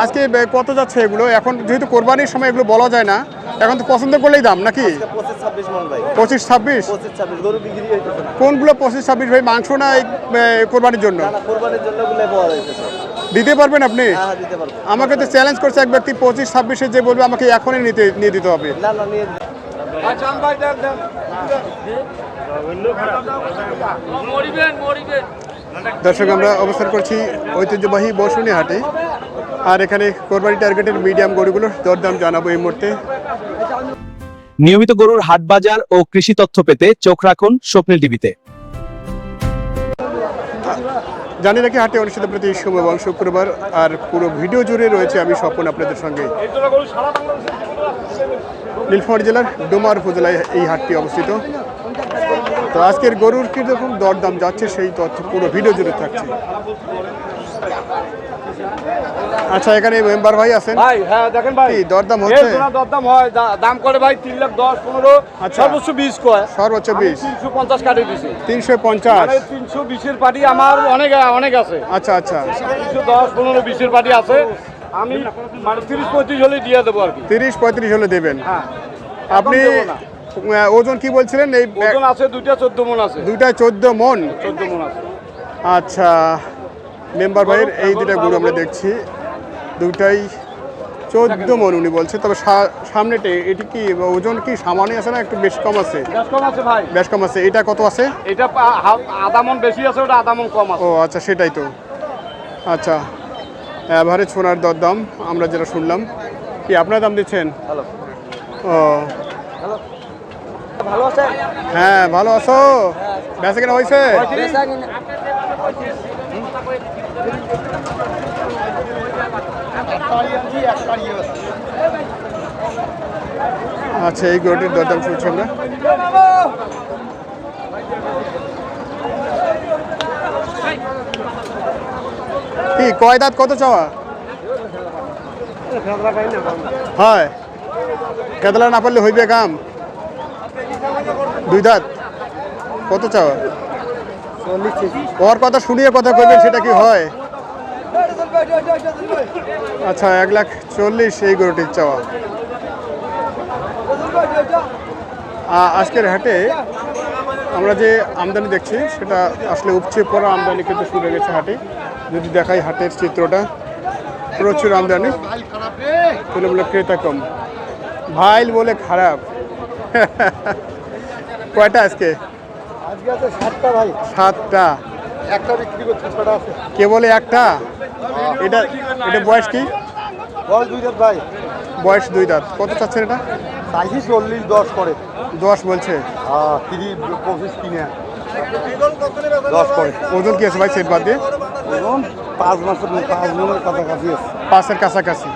আজকে কত যাচ্ছে এগুলো? এখন যেহেতু কোরবানির সময় এগুলো বলা যায় না, এখন তো পছন্দ করলেই দাম নাকি? 25-26 কোনগুলো 25-26 ভাই? মাংস না কোরবানির জন্য? দিতে পারবেন আপনি? আমাকে তো চ্যালেঞ্জ করছে এক ব্যক্তি, 25-26 যে বলবে আমাকে এখনই নিয়ে দিতে হবে। দর্শক, আমরা অবস্থান করছি ঐতিহ্যবাহী বসুনি হাটে, আর এখানে কোরবানি টার্গেটের মিডিয়াম গরুগুলোর দরদাম জানাবো এই মুহূর্তে। নিয়মিত গরুর হাট বাজার ও কৃষি তথ্য পেতে চোখ রাখুন স্বপ্নিল টিভিতে। জানি নাকি হাটে অনুষ্ঠিত প্রতি সোমবার এবং শুক্রবার, আর পুরো ভিডিও জুড়ে রয়েছে আমি স্বপন আপনাদের সঙ্গে। নীলফামারী জেলার ডোমার উপজেলায় এই হাটটি অবস্থিত। তো আজকের গরুর কিরকম দরদাম যাচ্ছে সেই তথ্য পুরো ভিডিও জুড়ে থাকছে। আচ্ছা, এখানে মেম্বার ভাই আছেন ভাই? হ্যাঁ দেখেন ভাই, কি দরদাম হচ্ছে? দরদাম হয়, দাম করে ভাই 3,10,15। আচ্ছা, সর্বোচ্চ 20 কয়, সর্বোচ্চ 20। 350 কাটে দিছি। 350 মানে 320 এর পার্টি আমার অনেক আছে। আচ্ছা আচ্ছা, 310, 15, 20 এর পার্টি আছে। আমি মানে 30-35 হলে দিয়ে দেবো আর কি। 30-35 হলে দেবেন? হ্যাঁ। আপনি ওজন কি বলছিলেন? এই ওজন আছে দুইটা 14 মণ আছে। দুইটা 14 মণ? 14 মণ আছে। আচ্ছা, মেম্বার ভাইয়ের এই দুটা গরু আমরা দেখছি, দুটাই 14 মণ উনি বলছে। তবে সামনেটা এটি কি ওজন কি সামান্য আছে না একটু বেশি কম আছে? বেশ কম আছে ভাই, বেশ কম আছে। এটা কত আছে? এটা আধা মণ বেশি আছে, ওটা আধা মণ কম আছে। ও আচ্ছা, সেটাই তো। আচ্ছা, এভারেজ সোনার দরদাম আমরা যেটা শুনলাম। কি আপনার দাম দিচ্ছেন? হ্যালো, ও ভালো আছে? হ্যাঁ, ভালো আছো? বেচা কেনা হয়েছে? আচ্ছা, এই গরুটির দরদাম শুনছি আমরা। কি কয় দাঁত, কত চাওয়া? হয়, কেতলা না পারলে হইবে কাম। 2 দাঁত, কত চাওয়া? ওর কথা শুনিয়ে কথা কইবেন, সেটা কি হয়? আচ্ছা, 1,40,000 এই গরুটির চাওয়া। আজকের হাটে আমরা যে আমদানি দেখছি সেটা আসলে উপচে পড়া আমদানি কিন্তু শুরু হয়ে গেছে হাটে। যদি দেখাই হাটের চিত্রটা, প্রচুর আমদানি, তুলনামূলক ক্রেতা কম। ভাইল বলে খারাপ। কয়টা আজকে? আজকে আছে 7টা ভাই। 7টা? একটা বিক্রি করতে 6টা আছে। কে বলে একটা? এটা বয়স কি? বল 2 দাঁত ভাই। বয়স 2 দাঁত। কত চাচ্ছেন এটা? চাইছি 40, 10 করে। 10 বলছে? 30-25 কিনে 10 করে। ওজন কি আছে ভাই সেট বাদ দিয়ে? ওজন 5 মণের কাছাকাছি আছে। 5-এর কাছাকাছি।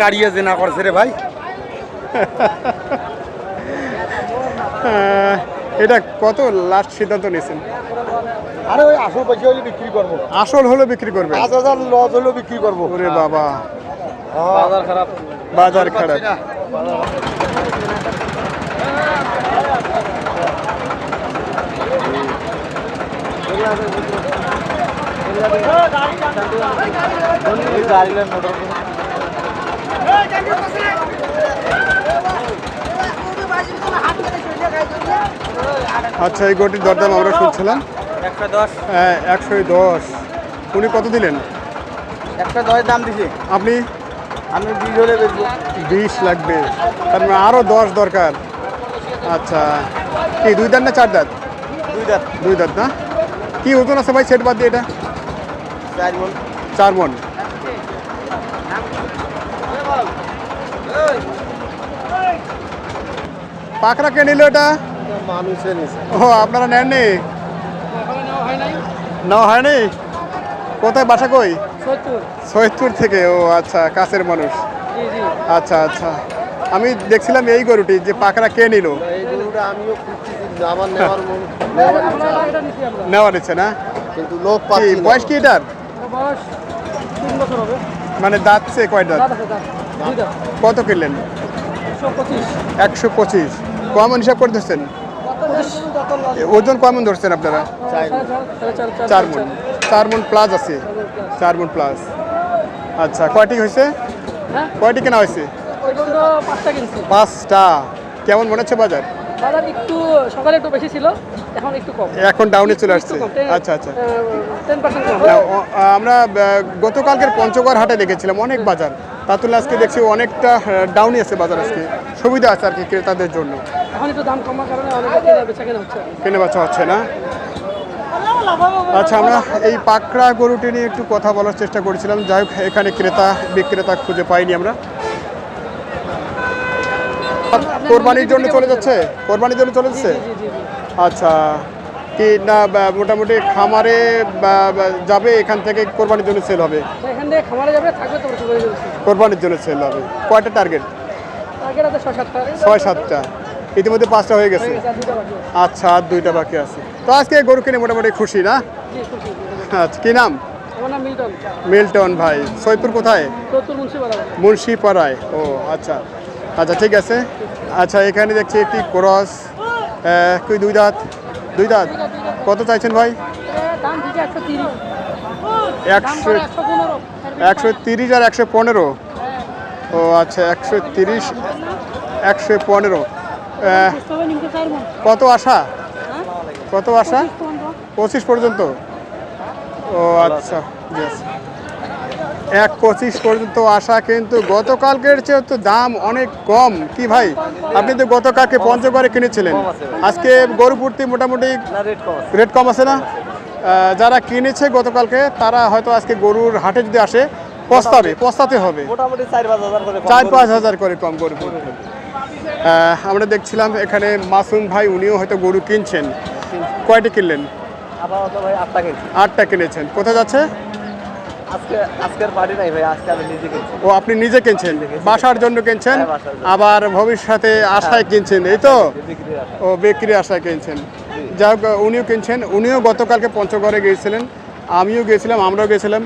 গাড়িয়ে যে না করছে রে ভাই। এটা কত লাস্ট সিদ্ধান্ত নিয়েছেন? আরে ওই আসল পয়সা হলে বিক্রি করবো। আসল হলে বিক্রি করবে? 5,000 লস হলেও বিক্রি করবো। ওরে বাবা, বাজার খারাপ। বাজার খারাপ। আচ্ছা, এই গরুটির দরদাম আমরা শুনছিলাম 110। উনি কত দিলেন? 110 দাম দিছি। আপনি? আমি 20 হলে বেচবো। 20 লাগবে, তার মানে আরও 10 দরকার। আচ্ছা, কি 2 দাঁত না 4 দাঁত? 2 দাঁত। 2 দাঁত না? কি ওজন আছে ভাই সেট বাদ দিয়ে এটা? 4 মণ। 4 মণ। পাকড়া কে নিল এটা? মানুষে নিছে। ও, আপনারা নেননি? নেওয়া হয়নি? কোথায় বাসা কই? সৈয়দপুর থেকে? ও আচ্ছা, কাছের মানুষ। আচ্ছা আচ্ছা, আমি দেখছিলাম এই গরুটি যে পাকড়া কে নিল। এই গরুটা আমিও খুঁজতেছি, আমার নেওয়ার ইচ্ছে না? কিন্তু লোক পাচ্ছি না। বয়স কি এটার? বয়স 3 বছর হবে। মানে দাঁতছে কয় দাঁত? কত কিনলেন? 125। কমন হিসাব করে ধরছেন? ওজন কমন ধরছেন আপনারা? 4 4 মণ। 4 মণ প্লাস আছে, 4 মণ প্লাস। আচ্ছা, কয়টি হয়েছে, হ্যাঁ কয়টি কেনা হয়েছে? ওই পর্যন্ত 5টা কিনছি। 5টা। কেমন মনে হচ্ছে বাজার? বাজার একটু সকালে একটু বেশি ছিল, এখন একটু কম। এখন ডাউনে চলে আসছে। একটু কম, 10 আচ্ছা আচ্ছা। 10% কম। না, আমরা গতকালকের পঞ্চগড় হাটে দেখেছিলাম অনেক বাজার, তার তুলনায় আজকে দেখছি অনেকটা ডাউনই আছে বাজার। আজকে সুবিধা আছে আর কি ক্রেতাদের জন্য, এখন একটু দাম কমার কারণে অনেকে কেনা বেচা কেনা হচ্ছে। কেনে বাচ্চা হচ্ছে না। আচ্ছা, আমরা এই পাকড়া গরুটি নিয়ে একটু কথা বলার চেষ্টা করেছিলাম, যাই হোক এখানে ক্রেতা বিক্রেতা খুঁজে পাইনি আমরা। কোরবানির জন্য চলে যাচ্ছে, কোরবানির জন্য চলে যাচ্ছে। জি জি জি জি। আচ্ছা, কি না মোটামুটি খামারে যাবে, এখান থেকে কোরবানির জন্য সেল হবে? তো এখান থেকে খামারে যাবে, থাকবে তো চলে যাচ্ছে। কোরবানির জন্য সেল হবে। কয়টা টার্গেট? আগের রাতে 6-7টা। 6-7টা, ইতিমধ্যে 5টা হয়ে গেছে। হয়ে গেছে, আর 2টা বাকি আছে। আচ্ছা, আর 2টা বাকি আছে। তো আজকে গরু কিনে মোটামুটি খুশি না? জি খুশি। আচ্ছা, কি নাম? আমার নাম মিল্টন। মিল্টন ভাই। সৈয়দপুর কোথায়? চতুর মুন্সিপাড়া। মুন্সিপাড়ায়। ও আচ্ছা আচ্ছা, ঠিক আছে। আচ্ছা, এখানে দেখছি একটি ক্রস, কি 2 দাঁত? 2 দাঁত। কত চাইছেন ভাই? দাম ঠিক 130। দাম 100, করে 115। 130 আর 115। ও আচ্ছা, 130, 115। কত আশা, কত আশা? 25 পর্যন্ত। ও আচ্ছা, বেশ। 1.25 পর্যন্ত আশা, কিন্তু গতকালকের চেয়ে তো দাম অনেক কম। কি ভাই, আপনি তো গতকালকে পঞ্চগড়ে কিনেছিলেন, আজকে গরু প্রতি মোটামুটি রেট কম আছে না? যারা কিনেছে গতকালকে তারা হয়তো আজকে গরুর হাটে যদি আসে পস্তাতে হবে, মোটামুটি 4-5 হাজার করে 4-5 হাজার করে কম গরু কিনবে। আমরা দেখছিলাম এখানে মাসুম ভাই, উনিও হয়তো গরু কিনছেন। কয়টি কিনলেন? আপাতত ভাই 8টা কিনছি। 8টা কিনেছেন। কোথায় যাচ্ছে? আজকের পার্টি নাই ভাই, আজকে আমি নিজে কিনছি। ও, আপনি নিজে কিনছেন, বাসার জন্য কিনছেন, হ্যাঁ, বাসার জন্য। আবার ভবিষ্যতে আশায় কিনছেন, এই তো? বিক্রির আশা। ও, বিক্রি আশায় কিনছেন। যাই হোক, উনিও কিনছেন। উনিও গতকালকে পঞ্চগড়ে গিয়েছিলেন, আমিও গিয়েছিলাম, আমরাও গিয়েছিলাম।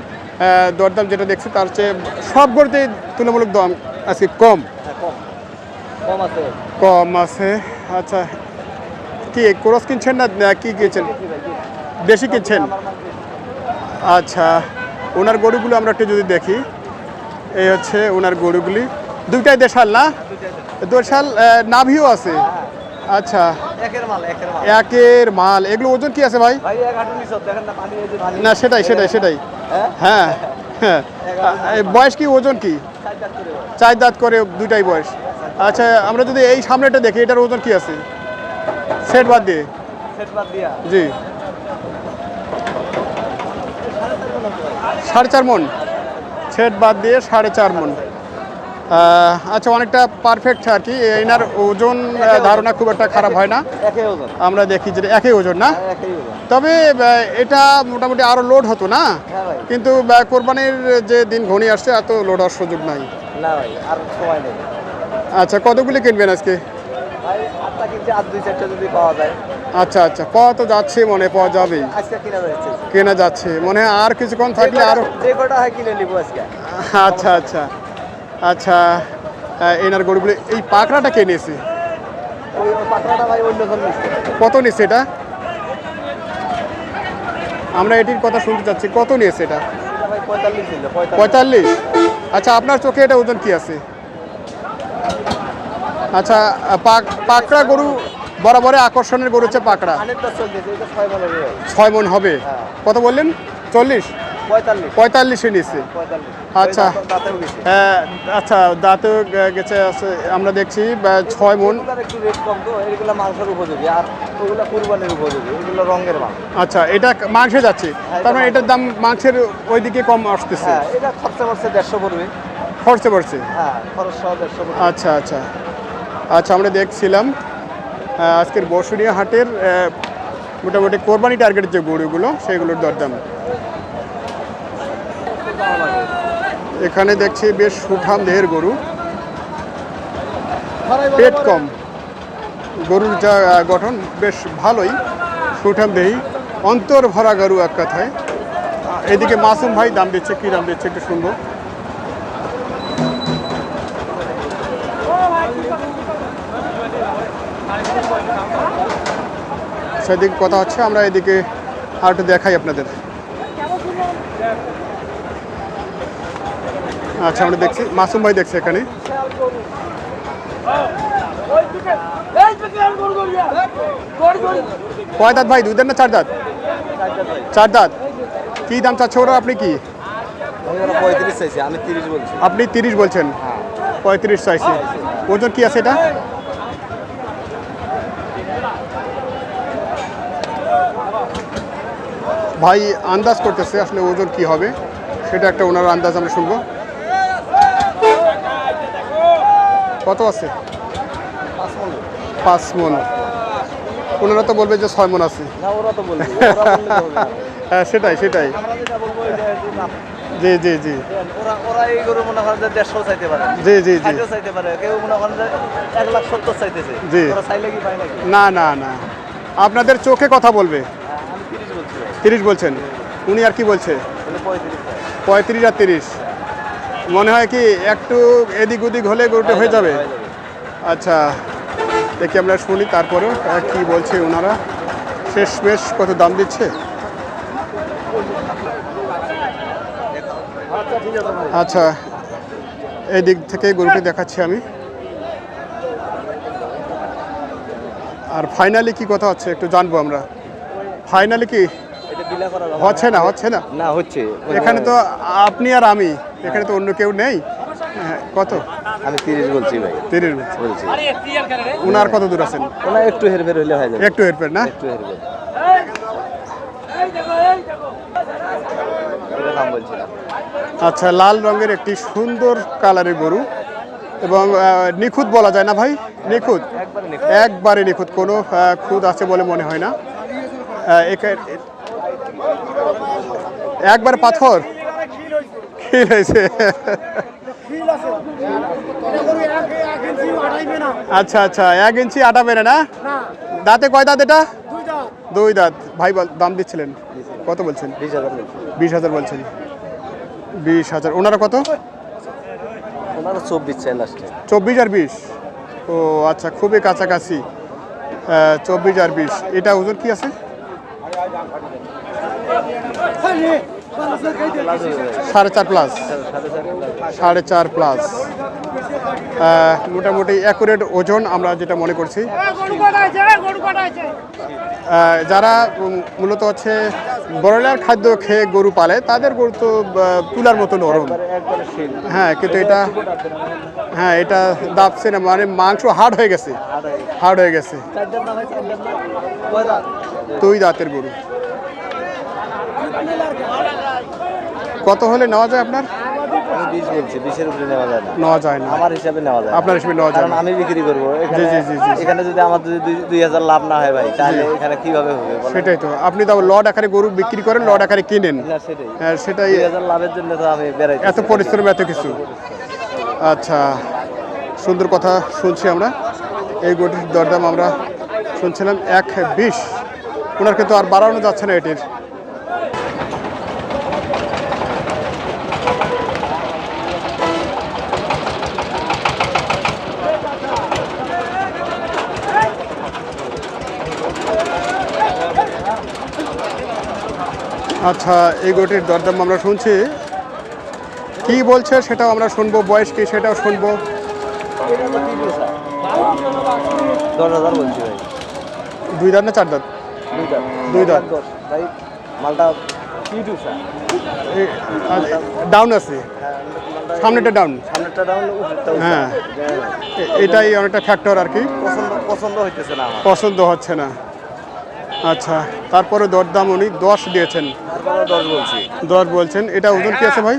দরদাম যেটা দেখছি তার চেয়ে সব গরুতে তুলনামূলক দাম আজকে কম হ্যাঁ, কম আছে। কম আছে। আচ্ছা, কি ক্রস কিনছেন না কি কিনছেন? দেশি কিনছেন? আচ্ছা, ওনার গরুগুলো আমরা একটু যদি দেখি, এই হচ্ছে ওনার গরুগুলি। 2টাই দেশাল না? দেশাল, নাভিও আছে। আচ্ছা, একের মাল। একের মাল। এগুলো ওজন কি আছে ভাই? ভাই এক হাঁটু নিচে দেখেন না, পানি এই যে পানি। না, সেটাই। হ্যাঁ? হ্যাঁ হ্যাঁ। বয়স কি, ওজন কি? 4 দাঁত করে ভাই। 4 দাঁত করে, 2টাই বয়স। আচ্ছা, আমরা যদি এই সামনেটা দেখি, এটার ওজন কি আছে সেট বাদ দিয়ে? সেট বাদ দিয়া জি, 4.5 মণ। সেট বাদ দিয়ে 4.5 মণ। আচ্ছা, অনেকটা পারফেক্ট আর কি। এনার ওজন ধারণা খুব একটা খারাপ হয় না, একই ওজন। আমরা দেখি যে একই ওজন না। হ্যাঁ, একই ওজন। তবে এটা মোটামুটি আরো লোড হতো না, হ্যাঁ ভাই। কিন্তু কোরবানির যে দিন ঘনিয়ে আসছে, এত লোড হওয়ার সুযোগ নাই। না ভাই, আর সময় নেই। আচ্ছা, কতগুলি কিনবেন আজকে? ভাই 8টা কিনছি, আর 2-4টা যদি পাওয়া যায়। আচ্ছা আচ্ছা, পাওয়া তো যাচ্ছে, মনে পাওয়া যাবেই, আজকে কিনা যাচ্ছে। কেনা যাচ্ছে মনে হয়। আর কিছুক্ষণ থাকলে আরো। যে কটা হয় কিনে নিবো আজকে। আচ্ছা আচ্ছা আচ্ছা, এনার গরুগুলি। এই পাকড়াটা কে নিয়েছে? ওই পাকড়াটা ভাই অন্যজন নিচ্ছে। কত নিয়েছে এটা? আমরা এটির কথা শুনতে চাচ্ছি, কত নিয়েছে এটা? এটা ভাই 45 ছিল। 45। আচ্ছা, আপনার চোখে এটা ওজন কি আছে? আচ্ছা, পাকড়া গরু বরাবরে আকর্ষণের গরু হচ্ছে পাকড়া। 100% চলতেছে, এটা 6 মনের ভাই। 6 মণ হবে। কত বললেন? 40? 45। 45-এ নিচ্ছে। 45। আচ্ছা। দাঁতেও গেছে। আচ্ছা, দাঁতেও গেছে আছে, আমরা দেখছি 6 মণ। এগুলার একটু রেট কম তো, এগুলো মাংসের উপযোগী, আর ওগুলো কুরবানির উপযোগী, এগুলো রঙের মাল। আচ্ছা, এটা মাংসে যাচ্ছে, তার মানে এটার দাম মাংসের ওইদিকে কম আসতেছে। হ্যাঁ, এটা খরচা 150 পড়বে। খরচে পড়ছে। হ্যাঁ, খরচ সহ 150 পড়বে। আচ্ছা আচ্ছা আচ্ছা, আমরা দেখছিলাম আজকের বসুনিয়া হাটের মোটামুটি কোরবানি টার্গেট যে গরুগুলো, সেগুলোর দরদাম। এখানে দেখছি বেশ সুঠাম দেহের গরু, পেট কম, গরুর যা গঠন বেশ ভালোই, সুঠাম দেহি, অন্তর ভরা গরু এক কথায়। এদিকে মাসুম ভাই দাম দিচ্ছে, কি দাম দিচ্ছে একটু শুনবো। সেদিকে কথা হচ্ছে, আমরা এদিকে আর একটু দেখাই আপনাদের। আচ্ছা আমরা দেখছি, মাসুম ভাই দেখছে এখানে। কয় দাঁত ভাই, 2 দাঁত না 4 দাঁত? 4 দাঁত। কি দাম চাচ্ছে ওরা, আপনি কি? আমি ওরা 35 চাইছি, আমি 30 বলছি। আপনি 30 বলছেন, 35 চাইছি। ওজন কি আছে এটা? ভাই আন্দাজ করতেছে আসলে ওজন কি হবে, সেটা একটা ওনার আন্দাজ আমরা শুনবো। কত আছে? 5 মন। ওনারা তো বলবে যে 6 মন আছে। না ওরা তো বলবে, ওরা বললে তো হবে না। হ্যাঁ সেটাই সেটাই। আমরা যেটা বলবো এটা না। জি জি জি ওরা এই গরু মনে করেন যে 150 চাইতে পারে, জি জি জি। 60 চাইতে পারে, কেউ মনে করেন যে 1,70,000 চাইতেছে। জি। ওরা চাইলে কি পায় নাকি? না না না, আপনাদের চোখে কথা বলবে। আমি 30 বলছি ভাই। 30 বলছেন, উনি আর কি বলছে? বলে 35 চাই। 35 আর 30 মনে হয় কি একটু এদিক ওদিক হলে গরুটা হয়ে যাবে। আচ্ছা দেখি আমরা শুনি তারপরে কি বলছে ওনারা, শেষমেশ কত দাম দিচ্ছে। আচ্ছা এই দিক থেকে গরুটি দেখাচ্ছি আমি। আর ফাইনালি কি কথা হচ্ছে একটু জানবো আমরা। ফাইনালি কি এটা বিলা করা যাবে হচ্ছে না? হচ্ছে না, না হচ্ছে। এখানে তো আপনি আর আমি, এখানে তো অন্য কেউ নেই। হ্যাঁ, কত? আমি 30 বলছি ভাই। 30 বলছি। উনার কত দূর আছেন? ওনা একটু হেরফের হইলে হয়ে যাবে। একটু হেরফের না? একটু হেরফের। এটা দাম বলছি না। আচ্ছা লাল রঙের একটি সুন্দর কালারের গরু এবং নিখুঁত বলা যায় না ভাই? নিখুঁত, একবারে নেই। একবারে নিখুঁত, কোনো খুঁত আছে বলে মনে হয় না। একবার পাথর কি হয়েছে? আচ্ছা আচ্ছা, 1 ইঞ্চি আটা বেড়ে না? দাঁতে কয় দাঁত এটা? 2 দাঁত। ভাই দাম দিচ্ছিলেন কত বলছেন? 20,000 বলছি। 20,000 বলছেন। 20,000। ওনারা কত? ওনারা 24 চাই লাস্টে। 24 আর 20। ও আচ্ছা, খুবই কাছাকাছি। 24 আর 20। এটা ওজন কি আছে? 4.5 প্লাস। 4.5 প্লাস। মোটামুটি অ্যাকুরেট ওজন আমরা যেটা মনে করছি। যারা মূলত হচ্ছে ব্রয়লার খাদ্য খেয়ে গরু পালে তাদের গরু তো তুলার মতো নরম। একবারে শিল। হ্যাঁ কিন্তু এটা, হ্যাঁ এটা দাবছে না, মানে মাংস হার্ড হয়ে গেছে, হার্ড হয়ে গেছে। 4 দাঁত না ভাই, 4 দাঁত না। কয় দাঁত? 2 দাঁতের গরু। কত হলে নেওয়া যায় আপনার? আমি 20 বলছি, 20-এর উপরে নেওয়া যায় না। নেওয়া যায় না, আমার হিসাবে নেওয়া যায় না। আপনার হিসেবে নেওয়া যায় কারণ না। আমি বিক্রি করবো এখানে। জি, জি, জি, জি। এখানে যদি আমার যদি 2,000 লাভ না হয় ভাই, তাহলে এখানে কিভাবে হবে বলেন? সেটাই তো, আপনি তো লট আকারে গরু বিক্রি করেন, লট আকারে কিনেন। না, সেটাই। হ্যাঁ সেটাই, 2,000 লাভের জন্য তো আমি বেড়াইছি। এত পরিশ্রম এত কিছু। আচ্ছা সুন্দর কথা শুনছি আমরা। এই গরুটির দরদাম আমরা শুনছিলাম 1.20। ওনার কিন্তু আর বাড়ানো যাচ্ছে না এটির। আচ্ছা এই গরুটির দরদাম আমরা শুনছি, কি বলছে সেটাও আমরা শুনবো, বয়স কি সেটাও শুনবো। 10,000 বলছি ভাই। 2 দাঁত না 4 দাঁত? 2 দাঁত। 2 দাঁত। 10 ভাই, মালটা কি দুসা? ডাউন আছে, সামনেটা ডাউন। সামনেরটা ডাউন, উপরেরটা উঁচা। হ্যাঁ এটাই অনেকটা ফ্যাক্টর আর কি, পছন্দ হইতেছে না আমার। পছন্দ হচ্ছে না। আচ্ছা তারপরে দরদাম উনি 10 দিয়েছেন। তারপরে 10 বলছি। 10 বলছেন। এটা ওজন কি আছে ভাই?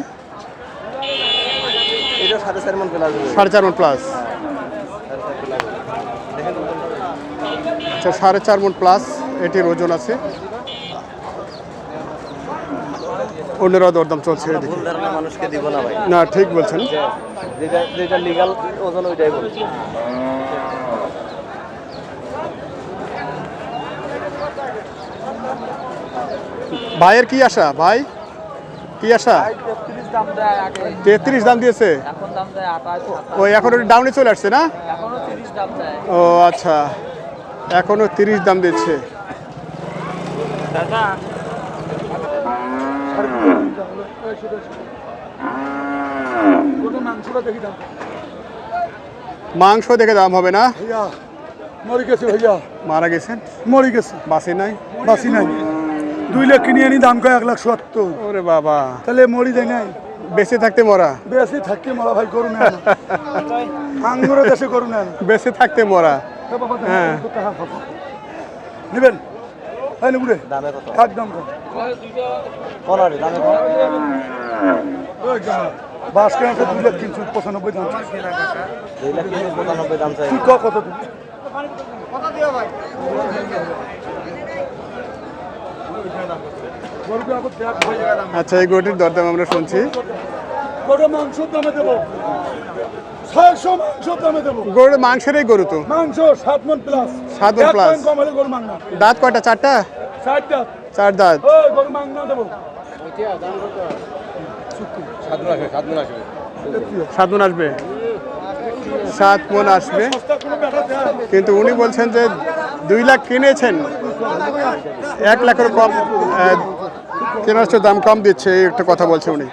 এটা 4.5 মণ প্লাস। 4.5 মণ প্লাস। আচ্ছা 4.5 মণ প্লাস এটির ওজন আছে। অন্যরা দরদাম চলছে এদিকে। ভুল ধারণা মানুষকে দিব না ভাই। না ঠিক বলছেন। যেটা লিগ্যাল ওজন ওইটাই বলছি। ভাইয়ের কি আশা? ভাই কি আশা? 33 দাম দেয় আগে। 33 দাম দিয়েছে। এখন দাম দেয় 28। ওই এখন ওটা ডাউনে চলে আসছে না? এখনো 30 দাম দেয়। ও আচ্ছা, এখনো 30 দাম দিচ্ছে। দাদা মাংসটা দেখি দাম মাংস দেখে দাম হবে না? ভাইয়া মরে গেছে ভাইয়া, মারা গেছেন? মরে গেছে, বাসি নাই? বাসি নাই। 2 লাখ কিনে আনি, দাম কয় 1,70,000। ওরে বাবা, তাহলে মরি দেয় নাই, বেঁচে থাকতে মরা। বেশি থাকতে মারা ভাই, করু না আঙ্গুরের দেশে করু না। বেঁচে থাকতে মরা। হ্যাঁ। নেবেন? তাই না বুড়ে? দামে কত? একদম কম। কলারে দামে কত? বাস কেন 2 লাখ 395 দাম। 2 লাখ 95 দাম চাই। তুই কত দিবি? আচ্ছা, এই গরুটির দরদাম আমরা শুনছি। মাংসের দামে দেবো 600, মাংসের দামে দেবো। গরুর মাংসেরই গরু তো। মাংস 7 মণ প্লাস। 7 মণ প্লাস। কম হলে গরু মাংনা। দাঁত কয়টা? 4টা? 60 দাঁত। 4 দাঁত। ওই গরু মাংনা দেবো। 7 মণ আসবে? 7 মণ আসবে, সস্তা কোনো ব্যাটা দেয়? কিন্তু উনি বলছেন যে 2 লাখ কিনেছেন, 1 লাখের কম কেনার চেয়ে দাম কম দিচ্ছে, এই একটা কথা বলছে উনি।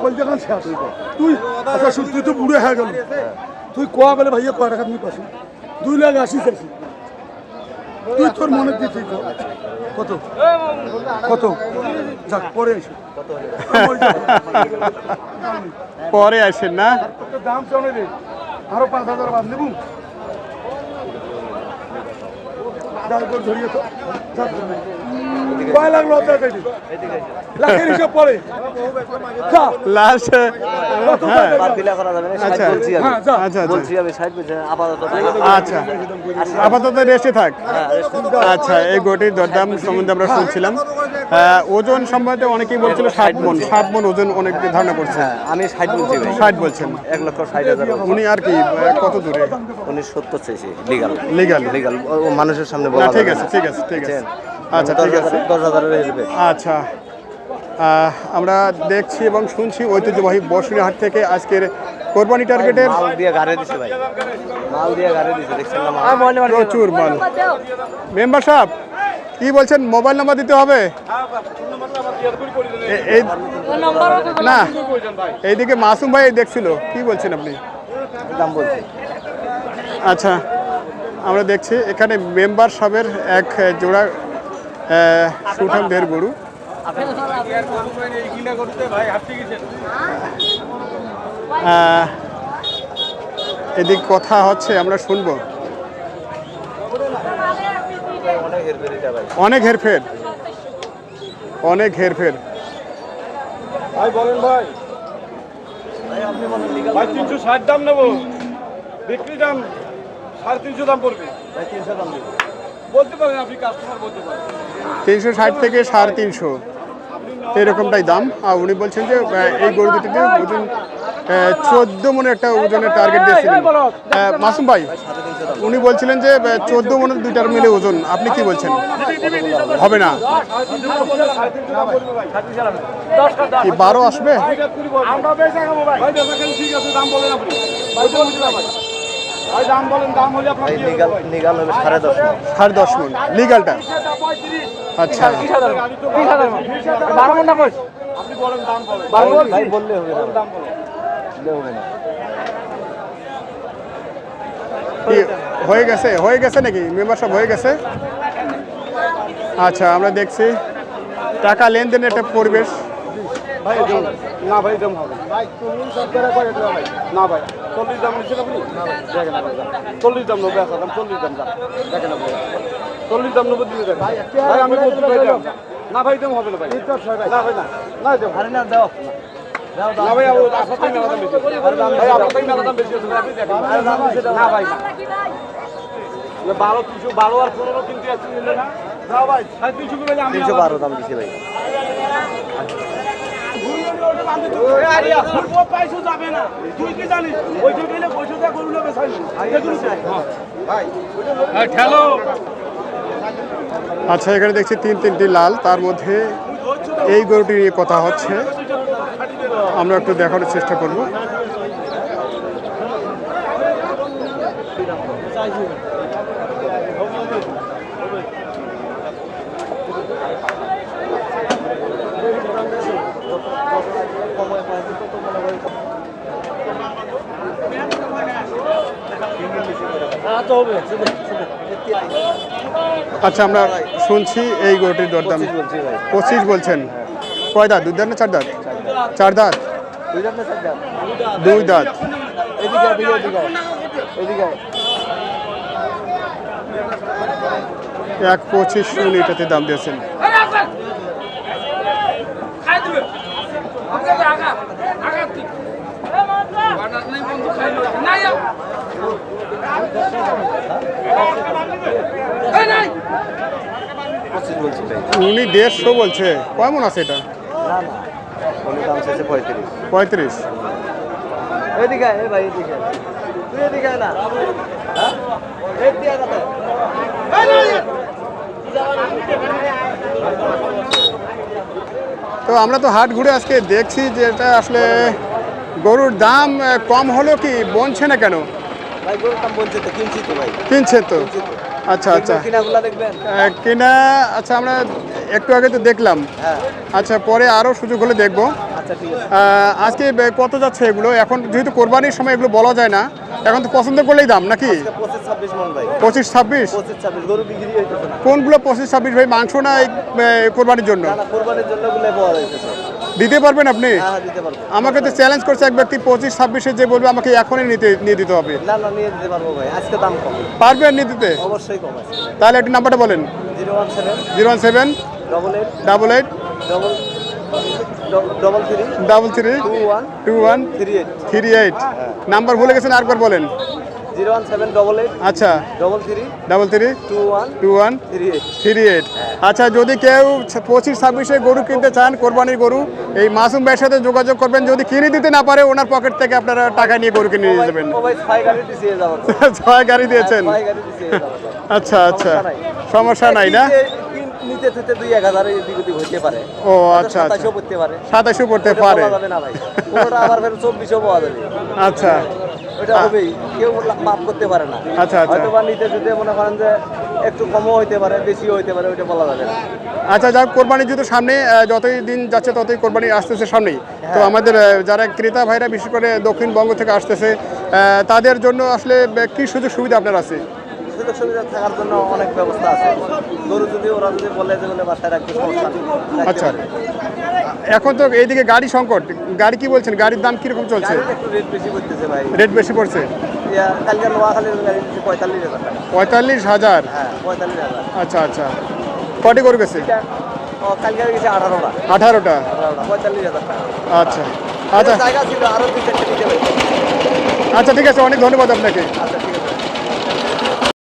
কই দেখান শেষ। তুই আচ্ছা শুন, তুই তো বুড়ো হয়ে গেল, তুই কোয়া বলে ভাইয়া কয় টাকা তুমি পাচ্ছি? 2 লাখ 80 চাইছি। তুই তোর মনে দিয়ে তুই কত কত যাক পরে এসে পরে আসেন না? দাম চলে রে, আরো 5,000 বাদ নেবো। ধরিয়ে তো কয় লাগলো? লাখের হিসাব পরে লাস্ট। বাদ দিলে করা যাবে না, 60 বলছি আমি। আচ্ছা আচ্ছা বলছি আমি 60 বলছি, আপাতত আচ্ছা, আপাতত রেস্টে থাক। আচ্ছা, এই গরুটির দরদাম সম্বন্ধে আমরা শুনছিলাম। ওজন সম্বন্ধে অনেকেই বলছিল 7 মণ। 7 মণ ওজন অনেক ধারণা করছে। হ্যাঁ, আমি 60 বলছি ভাই। 60 বলছেন। 1,60,000। উনি আর কি কত দূরে? উনি 70 চাইছে, লিগাল লিগাল? লিগাল মানুষের সামনে না, বলা ঠিক যাবে আছে না। ঠিক আছে ঠিক আছে। আচ্ছা ঠিক আছে। 10,000 হেলবে। আচ্ছা, আমরা দেখছি এবং শুনছি ঐতিহ্যবাহী বসুনিহাট থেকে আজকের কোরবানি টার্গেটের মাল দিয়ে গাড়ি দিছে ভাই, মাল দিয়ে গাড়ি দিছে, দেখছেন না মাল? প্রচুর মাল। মেম্বার সাহেব কি বলছেন, মোবাইল নাম্বার দিতে হবে? এই না, এইদিকে মাসুম ভাই দেখছিল, কি বলছেন আপনি? দাম বলছি। আচ্ছা, আমরা দেখছি এখানে মেম্বার সাহেবের এক জোড়া সুঠামদের গরু। এদিক কথা হচ্ছে, আমরা শুনবো। অনেক হেরফের এটা ভাই। অনেক হেরফের, অনেক হেরফের। ভাই বলেন ভাই, আপনি বলেন লিগাল ভাই 360 দাম নেবো, বিক্রি দাম 350 দাম পড়বে। ভাই 300 দাম দিব। বলতে পারেন আপনি, কাস্টমার বলতে পারেন। 360 থেকে 350 এরকমটাই দাম। আর উনি বলছেন যে এই গরু দুটিতে ওজন 14 মনের একটা ওজনের টার্গেট দিয়েছিলেন মাসুম ভাই। উনি বলছিলেন যে 14 মনের দুইটার মিলে ওজন, আপনি কি বলছেন? হবে না কি 12 আসবে? আমরা বেচা খাবো ভাই, ভাই বেচা খাবো, ঠিক আছে, দাম বলেন আপনি। ভাই দাম বলেন, দাম হলে আপনার ভাই কি লিগাল লিগাল হবে 10.5 মণ। 10.5 মন লিগালটা। আচ্ছা, 12 মণ কই? আপনি বলেন, দাম বলেন। ভাই বললে হবে না, দাম বলেন। বললে হবে না। কি হয়ে গেছে? হয়ে গেছে নাকি মেম্বারশিপ হয়ে গেছে? আচ্ছা, আমরা দেখছি টাকা লেনদেনের একটা পরিবেশ। ভাই না ভাই, দাম হবে ভাই। তুমি সরকারে কয় টাকা ভাই? না ভাই 40 দাম নিচ্ছেন আপনি? না ভাই, দেখেন না ভাই, 40 দাম নেবো, বেচা দাম 40 দাম, দেখেন না ভাই, 40 দাম নেবো, দিলে দেখেন ভাই। আমি বলছি ভাই দাম না ভাই, দাম হবে না ভাই। না ভাই, না না দাম আরে না দাও। না ভাই, আপনার থেকে মেলা দাম বেশি। ভাই আপনার থেকে মেলা দাম বেশি আছে, আপনি দেখেন। না ভাই, না 12 300, 12 আর 15 কিনতে আসছি, নিলে না না ভাই, 350 করে আমি 312 দাম দিছি ভাই। তুই কি জানিস? ওইটা গেলে পয়সা গরু নেবে আচ্ছা, এখানে দেখছি 3-3টি লাল, তার মধ্যে এই গরুটি নিয়ে কথা হচ্ছে, আমরা একটু দেখানোর চেষ্টা করব। আচ্ছা আমরা শুনছি এই গরুটির দরদাম 25 বলছেন। কয় দাঁত, দুই দাঁত না চার দাঁত? চার দাঁত, দুই দাঁত। এক 25 উনি এটাতে দাম দিয়েছেন। উনি 150 বলছে। কেমন আছে এটা? দাম শেষে 35। 35। এদিকে আয়, ভাই এদিকে আয়। তুই এদিকে আয় না। হ্যাঁ? এদিকে আয় না তো। তো আমরা তো হাট ঘুরে আজকে দেখছি যে এটা আসলে গরুর দাম কম হলো কি বলছে না কেন? ভাই গরুর দাম বলছে তো, কিনছি তো ভাই। কিনছে তো? আচ্ছা আচ্ছা। কিনাগুলা দেখবেন? কিনা আচ্ছা আমরা একটু আগে তো দেখলাম। হ্যাঁ। আচ্ছা পরে আরও সুযোগ হলে দেখবো। আচ্ছা ঠিক আছে। আজকে কত যাচ্ছে এগুলো? এখন যেহেতু কোরবানির সময় এগুলো বলা যায় না, এখন তো পছন্দ করলেই দাম নাকি? 25-26 মন ভাই। 25-26? 25-26 গরু বিক্রি হইতেছে না। কোনগুলো 25-26 ভাই? মাংস না এই কোরবানির জন্য? না কোরবানির জন্য গুলো পাওয়া যাইতেছে। দিতে পারবেন আপনি? হ্যাঁ দিতে পারবো। আমাকে তো চ্যালেঞ্জ করছে এক ব্যক্তি 25-26-এ যে বলবে আমাকে এখনই নিয়ে দিতে হবে। না নিয়ে দিতে পারবো ভাই, আজকে দাম কম। পারবেন নিয়ে দিতে? অবশ্যই কম আছে। তাহলে একটু নাম্বারটা বলেন। 017 017 88 88 33 21 38 38। নাম্বার ভুলে গেছেন, আরেকবার বলেন। 017 88 আচ্ছা 33 33 21 21 38। 38। আচ্ছা যদি কেউ 25-26-এ গরু কিনতে চান, কোরবানির গরু, এই মাসুম ভাইয়ের সাথে যোগাযোগ করবেন। যদি কিনে দিতে না পারে ওনার পকেট থেকে আপনারা টাকা নিয়ে গরু কিনে নিয়ে যাবেন। ও ভাই 6 গাড়ি দিছে যাবো। 6 গাড়ি দিয়েছেন? 6 গাড়ি দিছে যাবো। আচ্ছা আচ্ছা, সমস্যা নাই না? নিতে 2-1000 এদিক ওদিক হইতে পারে। ও আচ্ছা আচ্ছা, 27 পড়তে পারে। 27 পড়তে ওটা পারে। বলা যাবে না ভাই, ওটা আবার ফের 24 পাওয়া যাবে। আচ্ছা ওটা হবেই, কেউ মাপ করতে পারে না। আচ্ছা আচ্ছা। হয়তো বা নিতে যদি মনে করেন যে একটু কমও হইতে পারে, বেশিও হইতে পারে, ওইটা বলা যাবে না। আচ্ছা যাক, কোরবানি যেহেতু সামনে, যতই দিন যাচ্ছে ততই কোরবানি আসতেছে সামনেই, তো আমাদের যারা ক্রেতা ভাইরা বিশেষ করে দক্ষিণবঙ্গ থেকে আসতেছে তাদের জন্য আসলে কি সুযোগ সুবিধা আপনার আছে? সুযোগ সুবিধা থাকার জন্য অনেক ব্যবস্থা আছে। গরু যদি ওরা যদি বলে যে বলে বাসায় রাখবে, সমস্যা নেই, রাখতে আচ্ছা পারে। এখন তো এইদিকে গাড়ি সংকট, গাড়ি কি বলছেন? গাড়ির দাম কিরকম চলছে? গাড়ির একটু রেট বেশি করতেছে ভাই। রেট বেশি পড়ছে? কালকে নোয়াখালীর গাড়ি দিচ্ছে 45,000 টাকা। 45,000? হ্যাঁ 45,000। আচ্ছা আচ্ছা, কটি গরু গেছে? ও কালকে গেছে 18টা। 18টা? 45,000 টাকা। আচ্ছা আচ্ছা জায়গা ছিল আরো 2-4টা নিতে পারি। আচ্ছা ঠিক আছে, অনেক ধন্যবাদ আপনাকে। আচ্ছা।